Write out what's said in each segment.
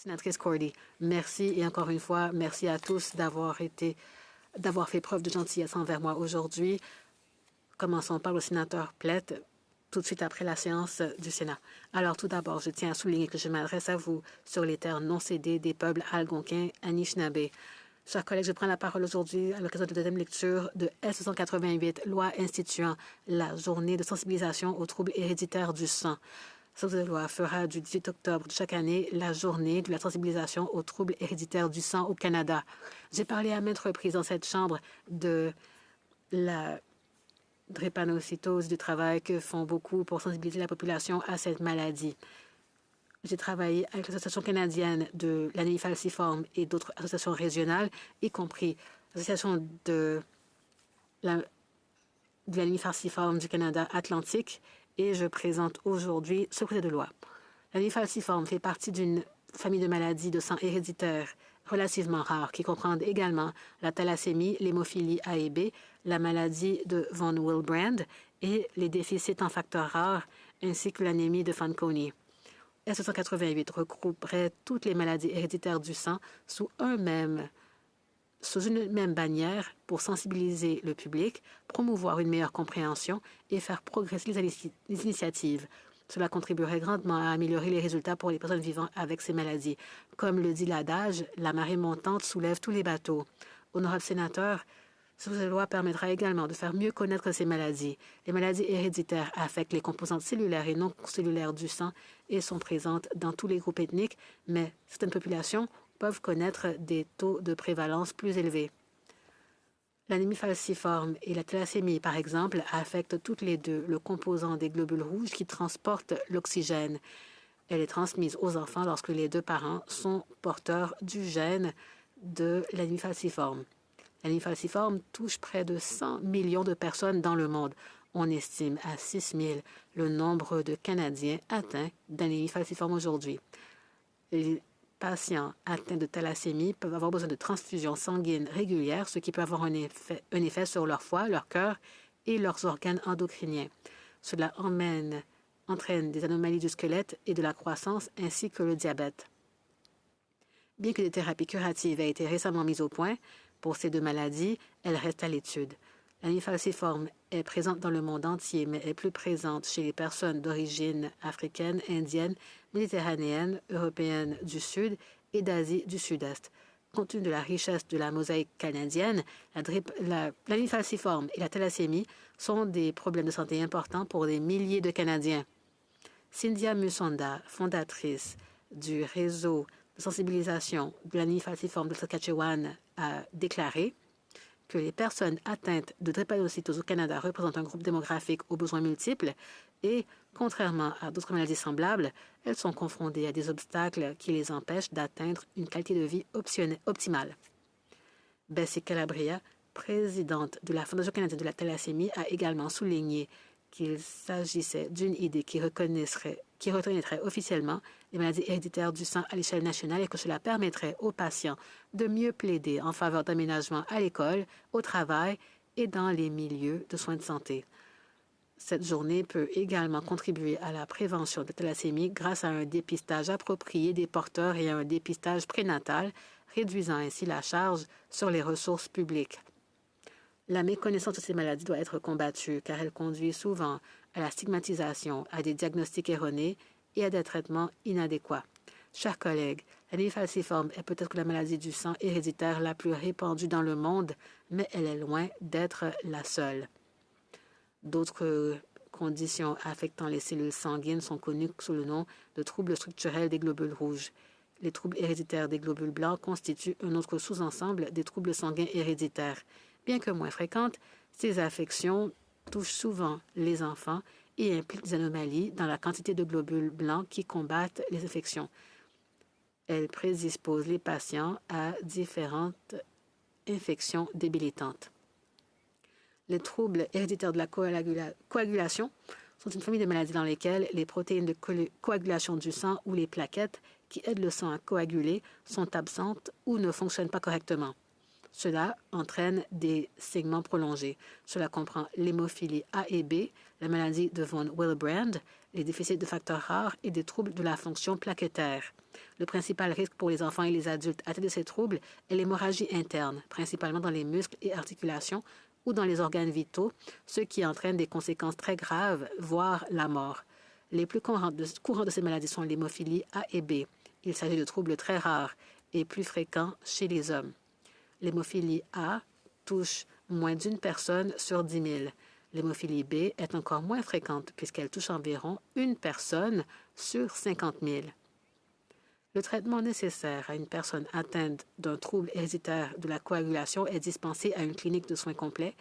Sénatrice Cordy, merci et encore une fois, merci à tous d'avoir fait preuve de gentillesse envers moi aujourd'hui. Commençons par le sénateur Plett, tout de suite après la séance du Sénat. Alors, tout d'abord, je tiens à souligner que je m'adresse à vous sur les terres non cédées des peuples algonquins Anishinaabe. Chers collègues, je prends la parole aujourd'hui à l'occasion de la deuxième lecture de S-188, loi instituant la journée de sensibilisation aux troubles héréditaires du sang. Cette loi fera du 18 octobre de chaque année la journée de la sensibilisation aux troubles héréditaires du sang au Canada. J'ai parlé à maintes reprises dans cette chambre de la drépanocytose, du travail que font beaucoup pour sensibiliser la population à cette maladie. J'ai travaillé avec l'Association canadienne de l'anémie falciforme et d'autres associations régionales, y compris l'Association de l'anémie falciforme du Canada Atlantique, et je présente aujourd'hui ce projet de loi. L'anémie falciforme fait partie d'une famille de maladies de sang héréditaire relativement rares qui comprennent également la thalassémie, l'hémophilie A et B, la maladie de von Willebrand et les déficits en facteurs rares, ainsi que l'anémie de Fanconi. S-188 regrouperait toutes les maladies héréditaires du sang sous une même bannière pour sensibiliser le public, promouvoir une meilleure compréhension et faire progresser les initiatives. Cela contribuerait grandement à améliorer les résultats pour les personnes vivant avec ces maladies. Comme le dit l'adage, la marée montante soulève tous les bateaux. Honorable sénateur, cette loi permettra également de faire mieux connaître ces maladies. Les maladies héréditaires affectent les composantes cellulaires et non cellulaires du sang et sont présentes dans tous les groupes ethniques, mais certaines populations peuvent connaître des taux de prévalence plus élevés. L'anémie falciforme et la thalassémie, par exemple, affectent toutes les deux le composant des globules rouges qui transportent l'oxygène. Elle est transmise aux enfants lorsque les deux parents sont porteurs du gène de l'anémie falciforme. L'anémie falciforme touche près de 100 millions de personnes dans le monde. On estime à 6 000 le nombre de Canadiens atteints d'anémie falciforme aujourd'hui. Les patients atteints de thalassémie peuvent avoir besoin de transfusions sanguines régulières, ce qui peut avoir un effet sur leur foie, leur cœur et leurs organes endocriniens. Cela entraîne des anomalies du squelette et de la croissance ainsi que le diabète. Bien que des thérapies curatives aient été récemment mises au point pour ces deux maladies, elles restent à l'étude. L'anémie falciforme est présente dans le monde entier, mais est plus présente chez les personnes d'origine africaine, indienne, méditerranéenne, européenne du Sud et d'Asie du Sud-Est. Compte tenu de la richesse de la mosaïque canadienne, l'anémie falciforme et la thalassémie sont des problèmes de santé importants pour des milliers de Canadiens. Cynthia Musonda, fondatrice du réseau de sensibilisation de l'anémie falciforme de Saskatchewan, a déclaré que les personnes atteintes de drépanocytose au Canada représentent un groupe démographique aux besoins multiples et, contrairement à d'autres maladies semblables, elles sont confrontées à des obstacles qui les empêchent d'atteindre une qualité de vie optimale. Bessie Calabria, présidente de la Fondation canadienne de la thalassémie, a également souligné qu'il s'agissait d'une idée qui reconnaîtrait officiellement les maladies héréditaires du sang à l'échelle nationale et que cela permettrait aux patients de mieux plaider en faveur d'aménagement à l'école, au travail et dans les milieux de soins de santé. Cette journée peut également contribuer à la prévention de thalassémie grâce à un dépistage approprié des porteurs et à un dépistage prénatal, réduisant ainsi la charge sur les ressources publiques. La méconnaissance de ces maladies doit être combattue car elle conduit souvent à la stigmatisation, à des diagnostics erronés et à des traitements inadéquats. Chers collègues, l'anémie falciforme est peut-être la maladie du sang héréditaire la plus répandue dans le monde, mais elle est loin d'être la seule. D'autres conditions affectant les cellules sanguines sont connues sous le nom de troubles structurels des globules rouges. Les troubles héréditaires des globules blancs constituent un autre sous-ensemble des troubles sanguins héréditaires. Bien que moins fréquentes, ces affections touchent souvent les enfants et impliquent des anomalies dans la quantité de globules blancs qui combattent les infections. Elles prédisposent les patients à différentes infections débilitantes. Les troubles héréditaires de la coagulation sont une famille de maladies dans lesquelles les protéines de coagulation du sang ou les plaquettes qui aident le sang à coaguler sont absentes ou ne fonctionnent pas correctement. Cela entraîne des saignements prolongés. Cela comprend l'hémophilie A et B, la maladie de von Willebrand, les déficits de facteurs rares et des troubles de la fonction plaquettaire. Le principal risque pour les enfants et les adultes atteints de ces troubles est l'hémorragie interne, principalement dans les muscles et articulations ou dans les organes vitaux, ce qui entraîne des conséquences très graves, voire la mort. Les plus courants de ces maladies sont l'hémophilie A et B. Il s'agit de troubles très rares et plus fréquents chez les hommes. L'hémophilie A touche moins d'une personne sur 10 000. L'hémophilie B est encore moins fréquente puisqu'elle touche environ une personne sur 50 000. Le traitement nécessaire à une personne atteinte d'un trouble héréditaire de la coagulation est dispensé à une clinique de soins complets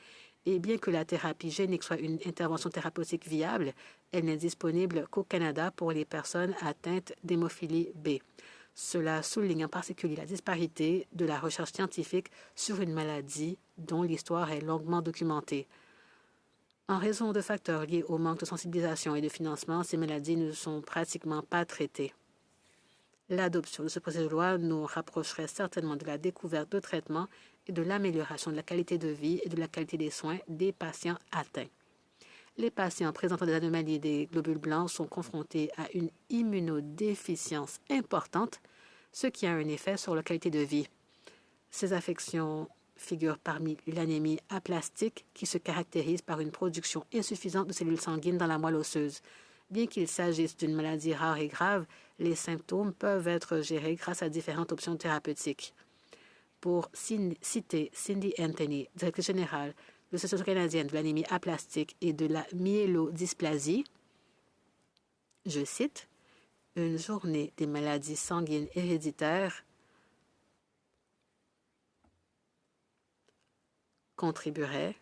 et bien que la thérapie génique soit une intervention thérapeutique viable, elle n'est disponible qu'au Canada pour les personnes atteintes d'hémophilie B. Cela souligne en particulier la disparité de la recherche scientifique sur une maladie dont l'histoire est longuement documentée. En raison de facteurs liés au manque de sensibilisation et de financement, ces maladies ne sont pratiquement pas traitées. L'adoption de ce projet de loi nous rapprocherait certainement de la découverte de traitements et de l'amélioration de la qualité de vie et de la qualité des soins des patients atteints. Les patients présentant des anomalies des globules blancs sont confrontés à une immunodéficience importante, ce qui a un effet sur leur qualité de vie. Ces affections figurent parmi l'anémie aplastique qui se caractérise par une production insuffisante de cellules sanguines dans la moelle osseuse. Bien qu'il s'agisse d'une maladie rare et grave, les symptômes peuvent être gérés grâce à différentes options thérapeutiques. Pour citer Cindy Anthony, directrice générale de l'Association canadienne de l'anémie aplastique et de la myélodysplasie, je cite, « Une journée des maladies sanguines héréditaires contribuerait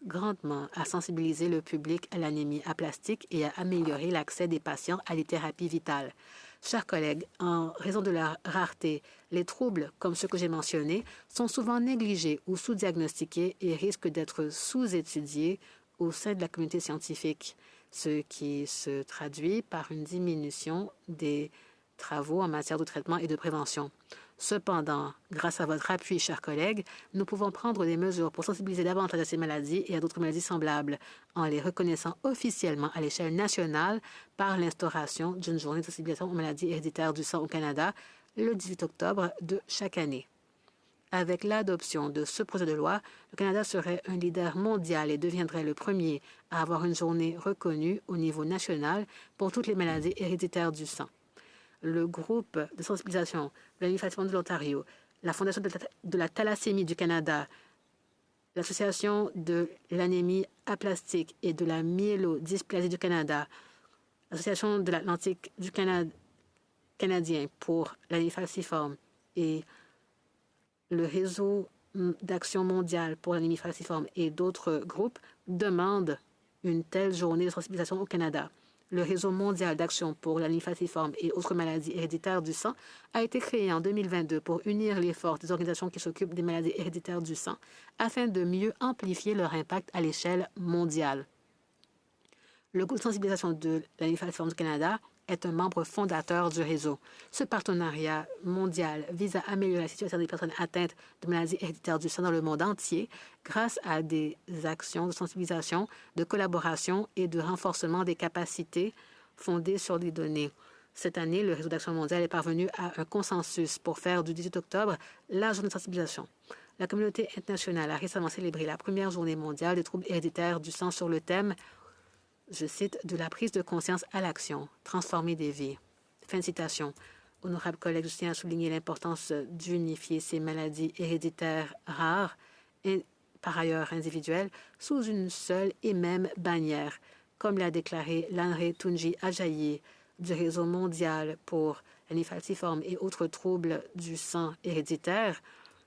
grandement à sensibiliser le public à l'anémie aplastique et à améliorer l'accès des patients à des thérapies vitales. Chers collègues, en raison de la rareté, les troubles, comme ceux que j'ai mentionnés, sont souvent négligés ou sous-diagnostiqués et risquent d'être sous-étudiés au sein de la communauté scientifique, ce qui se traduit par une diminution des travaux en matière de traitement et de prévention. Cependant, grâce à votre appui, chers collègues, nous pouvons prendre des mesures pour sensibiliser davantage à ces maladies et à d'autres maladies semblables, en les reconnaissant officiellement à l'échelle nationale par l'instauration d'une journée de sensibilisation aux maladies héréditaires du sang au Canada le 18 octobre de chaque année. Avec l'adoption de ce projet de loi, le Canada serait un leader mondial et deviendrait le premier à avoir une journée reconnue au niveau national pour toutes les maladies héréditaires du sang. Le groupe de sensibilisation de l'anémie falciforme de l'Ontario, la Fondation de la thalassémie du Canada, l'Association de l'anémie aplastique et de la myélodysplasie du Canada, l'Association de l'Atlantique du canadien pour l'anémie falciforme et le Réseau d'action mondiale pour l'anémie falciforme et d'autres groupes demandent une telle journée de sensibilisation au Canada. Le Réseau mondial d'action pour l'anémie falciforme et autres maladies héréditaires du sang a été créé en 2022 pour unir les forces des organisations qui s'occupent des maladies héréditaires du sang afin de mieux amplifier leur impact à l'échelle mondiale. Le groupe de sensibilisation de l'anémie falciforme du Canada est un membre fondateur du réseau. Ce partenariat mondial vise à améliorer la situation des personnes atteintes de maladies héréditaires du sang dans le monde entier grâce à des actions de sensibilisation, de collaboration et de renforcement des capacités fondées sur des données. Cette année, le Réseau d'action mondiale est parvenu à un consensus pour faire du 18 octobre la journée de sensibilisation. La communauté internationale a récemment célébré la première journée mondiale des troubles héréditaires du sang sur le thème, je cite, « de la prise de conscience à l'action, transformer des vies ». Fin de citation. Honorable collègue, je tiens à souligner l'importance d'unifier ces maladies héréditaires rares et par ailleurs individuelles sous une seule et même bannière, comme l'a déclaré Lanre Tunji Ajayi du Réseau mondial pour l'anémie falciforme et autres troubles du sang héréditaire.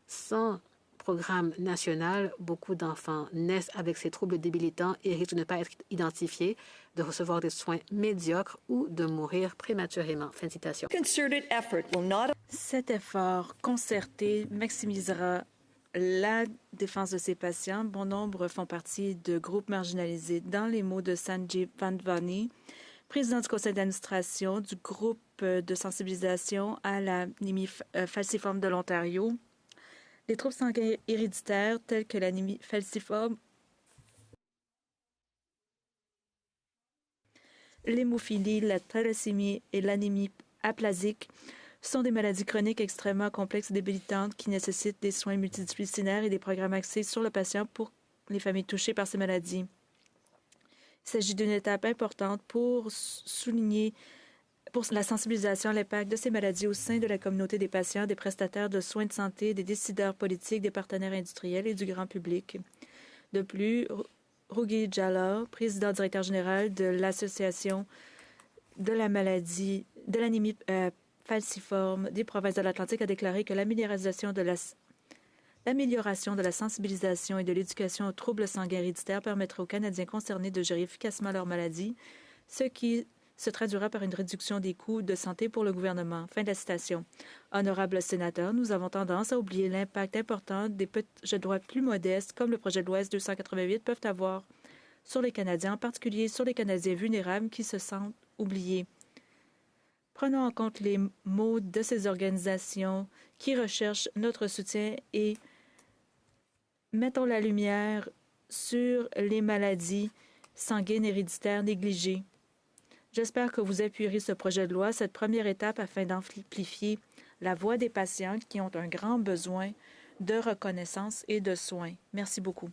Sans programme national, beaucoup d'enfants naissent avec ces troubles débilitants et risquent de ne pas être identifiés, de recevoir des soins médiocres ou de mourir prématurément. Fin de citation. Cet effort concerté maximisera la défense de ces patients. Bon nombre font partie de groupes marginalisés. Dans les mots de Sanjeev Pandvani, président du conseil d'administration du groupe de sensibilisation à l'anémie falciforme de l'Ontario, Les troubles sanguins héréditaires tels que l'anémie falciforme, l'hémophilie, la thalassémie et l'anémie aplasique sont des maladies chroniques extrêmement complexes et débilitantes qui nécessitent des soins multidisciplinaires et des programmes axés sur le patient pour les familles touchées par ces maladies. Il s'agit d'une étape importante pour souligner la sensibilisation à l'impact de ces maladies au sein de la communauté des patients, des prestataires de soins de santé, des décideurs politiques, des partenaires industriels et du grand public. De plus, Rugi Jalal, président directeur général de l'Association de la maladie de l'anémie falciforme des provinces de l'Atlantique, a déclaré que l'amélioration de la sensibilisation et de l'éducation aux troubles sanguins héréditaires permettrait aux Canadiens concernés de gérer efficacement leur maladie, ce qui se traduira par une réduction des coûts de santé pour le gouvernement. Fin de la citation. Honorables sénateurs, nous avons tendance à oublier l'impact important des projets de loi plus modestes, comme le projet de loi S-288, peuvent avoir sur les Canadiens, en particulier sur les Canadiens vulnérables qui se sentent oubliés. Prenons en compte les mots de ces organisations qui recherchent notre soutien et mettons la lumière sur les maladies sanguines héréditaires négligées. J'espère que vous appuierez ce projet de loi, cette première étape afin d'amplifier la voix des patients qui ont un grand besoin de reconnaissance et de soins. Merci beaucoup.